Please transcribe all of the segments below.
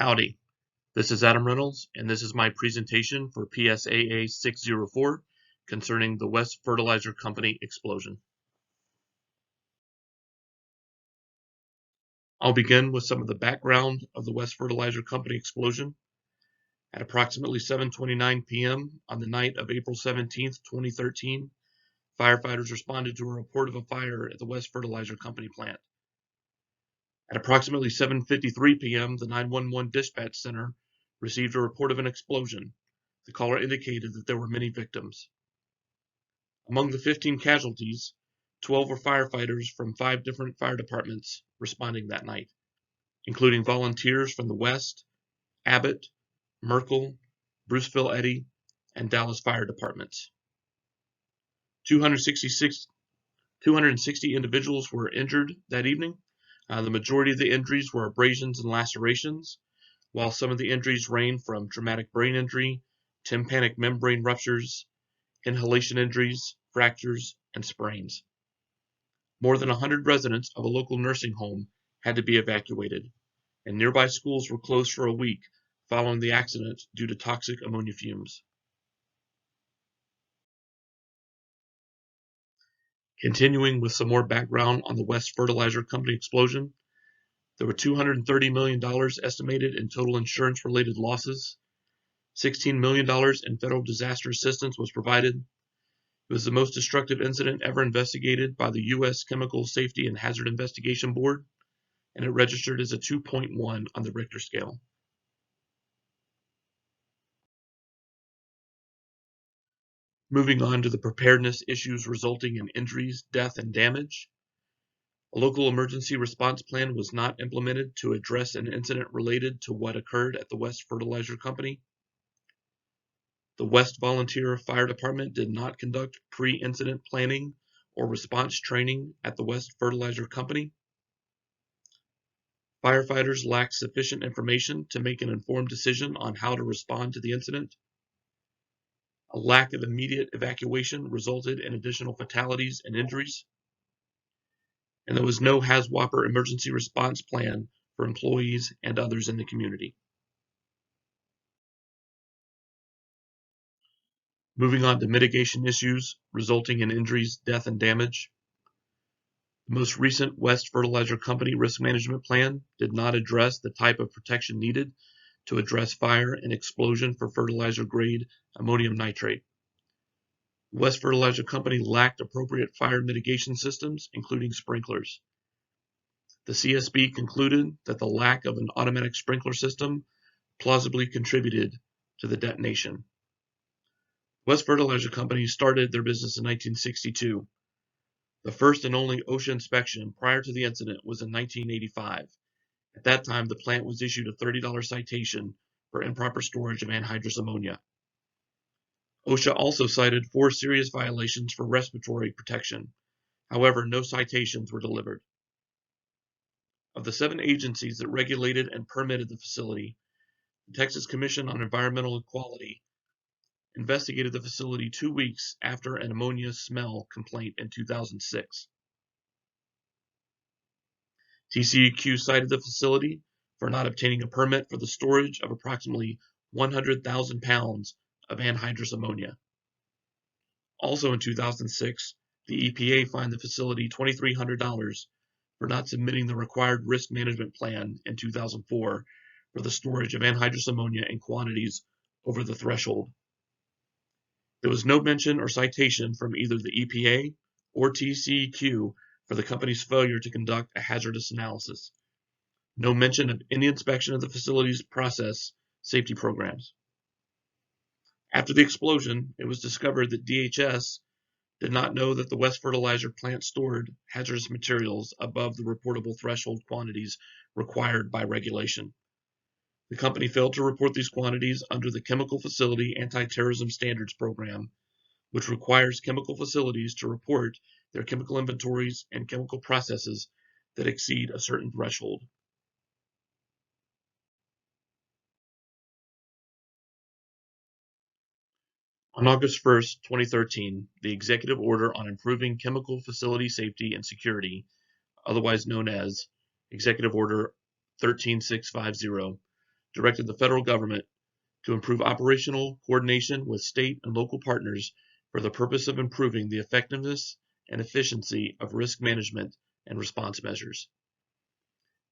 Howdy, this is Adam Reynolds, and this is my presentation for PSAA 604 concerning the West Fertilizer Company explosion. I'll begin with some of the background of the West Fertilizer Company explosion. At approximately 7:29 p.m. on the night of April 17, 2013, firefighters responded to a report of a fire at the West Fertilizer Company plant. At approximately 7:53 p.m., the 911 dispatch center received a report of an explosion. The caller indicated that there were many victims. Among the 15 casualties, 12 were firefighters from 5 different fire departments responding that night, including volunteers from the West, Abbott, Merkel, Bruceville Eddy, and Dallas fire departments. 260 individuals were injured that evening. The majority of the injuries were abrasions and lacerations, while some of the injuries range from traumatic brain injury, tympanic membrane ruptures, inhalation injuries, fractures, and sprains. More than 100 residents of a local nursing home had to be evacuated, and nearby schools were closed for a week following the accident due to toxic ammonia fumes. Continuing with some more background on the West Fertilizer Company explosion, there were $230 million estimated in total insurance-related losses. $16 million in federal disaster assistance was provided. It was the most destructive incident ever investigated by the U.S. Chemical Safety and Hazard Investigation Board, and it registered as a 2.1 on the Richter scale. Moving on to the preparedness issues resulting in injuries, death, and damage. A local emergency response plan was not implemented to address an incident related to what occurred at the West Fertilizer Company. The West Volunteer Fire Department did not conduct pre-incident planning or response training at the West Fertilizer Company. Firefighters lacked sufficient information to make an informed decision on how to respond to the incident. A lack of immediate evacuation resulted in additional fatalities and injuries. And there was no HAZWOPER emergency response plan for employees and others in the community. Moving on to mitigation issues resulting in injuries, death, and damage. The most recent West Fertilizer Company risk management plan did not address the type of protection needed to address fire and explosion for fertilizer-grade ammonium nitrate. The West Fertilizer Company lacked appropriate fire mitigation systems, including sprinklers. The CSB concluded that the lack of an automatic sprinkler system plausibly contributed to the detonation. West Fertilizer Company started their business in 1962. The first and only OSHA inspection prior to the incident was in 1985. At that time, the plant was issued a $30 citation for improper storage of anhydrous ammonia. OSHA also cited 4 serious violations for respiratory protection. However, no citations were delivered. Of the 7 agencies that regulated and permitted the facility, the Texas Commission on Environmental Quality investigated the facility 2 weeks after an ammonia smell complaint in 2006. TCEQ cited the facility for not obtaining a permit for the storage of approximately 100,000 pounds of anhydrous ammonia. Also in 2006, the EPA fined the facility $2,300 for not submitting the required risk management plan in 2004 for the storage of anhydrous ammonia in quantities over the threshold. There was no mention or citation from either the EPA or TCEQ for the company's failure to conduct a hazardous analysis. No mention of any inspection of the facility's process safety programs. After the explosion, it was discovered that DHS did not know that the West Fertilizer plant stored hazardous materials above the reportable threshold quantities required by regulation. The company failed to report these quantities under the Chemical Facility Anti-Terrorism Standards Program, which requires chemical facilities to report their chemical inventories and chemical processes that exceed a certain threshold. On August 1, 2013, the Executive Order on Improving Chemical Facility Safety and Security, otherwise known as Executive Order 13650, directed the federal government to improve operational coordination with state and local partners for the purpose of improving the effectiveness and efficiency of risk management and response measures.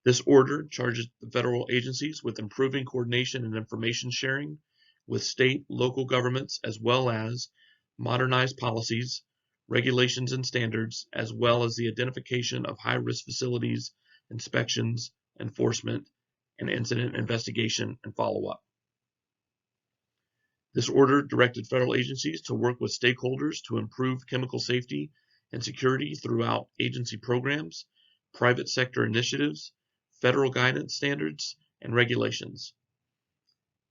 This order charges the federal agencies with improving coordination and information sharing with state, local governments, as well as modernized policies, regulations, and standards, as well as the identification of high-risk facilities, inspections, enforcement, and incident investigation and follow-up. This order directed federal agencies to work with stakeholders to improve chemical safety and security throughout agency programs, private sector initiatives, federal guidance standards, and regulations.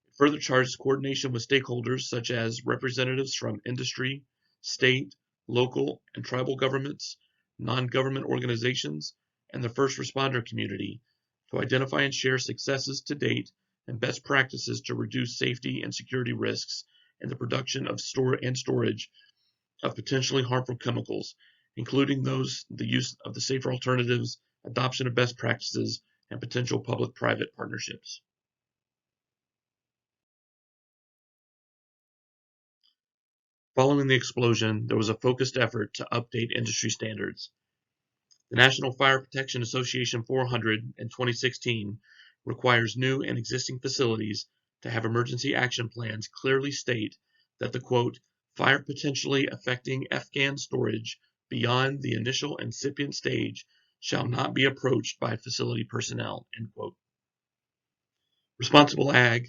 It further charges coordination with stakeholders such as representatives from industry, state, local, and tribal governments, non-government organizations, and the first responder community to identify and share successes to date and best practices to reduce safety and security risks in the production of storage of potentially harmful chemicals, including the use of the safer alternatives, adoption of best practices, and potential public-private partnerships. Following the explosion, there was a focused effort to update industry standards. The National Fire Protection Association 400 in 2016 requires new and existing facilities to have emergency action plans clearly state that the quote, fire potentially affecting FGAN storage beyond the initial incipient stage shall not be approached by facility personnel, end quote. Responsible Ag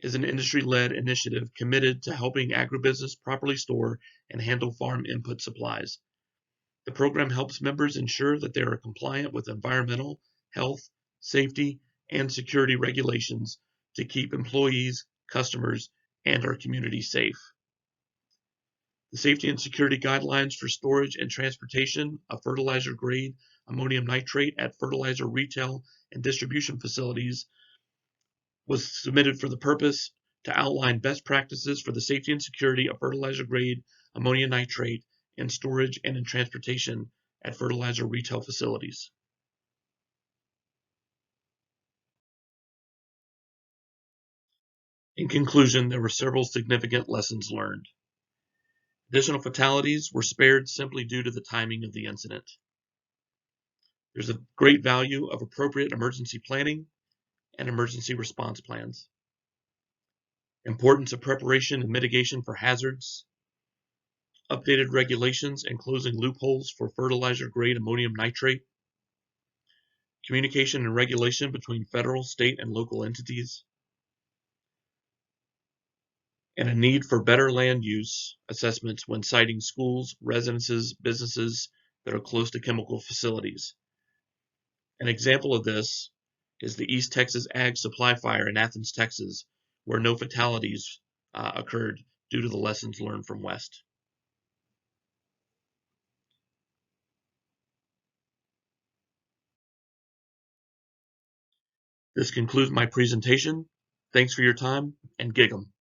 is an industry-led initiative committed to helping agribusiness properly store and handle farm input supplies. The program helps members ensure that they are compliant with environmental, health, safety, and security regulations to keep employees, customers, and our community safe. The safety and security guidelines for storage and transportation of fertilizer-grade ammonium nitrate at fertilizer retail and distribution facilities was submitted for the purpose to outline best practices for the safety and security of fertilizer-grade ammonium nitrate in storage and in transportation at fertilizer retail facilities. In conclusion, there were several significant lessons learned. Additional fatalities were spared simply due to the timing of the incident. There's a great value of appropriate emergency planning and emergency response plans. Importance of preparation and mitigation for hazards. Updated regulations and closing loopholes for fertilizer-grade ammonium nitrate. Communication and regulation between federal, state, and local entities. And a need for better land use assessments when siting schools, residences, businesses that are close to chemical facilities. An example of this is the East Texas Ag Supply Fire in Athens, Texas, where no fatalities occurred due to the lessons learned from West. This concludes my presentation. Thanks for your time, and gig 'em.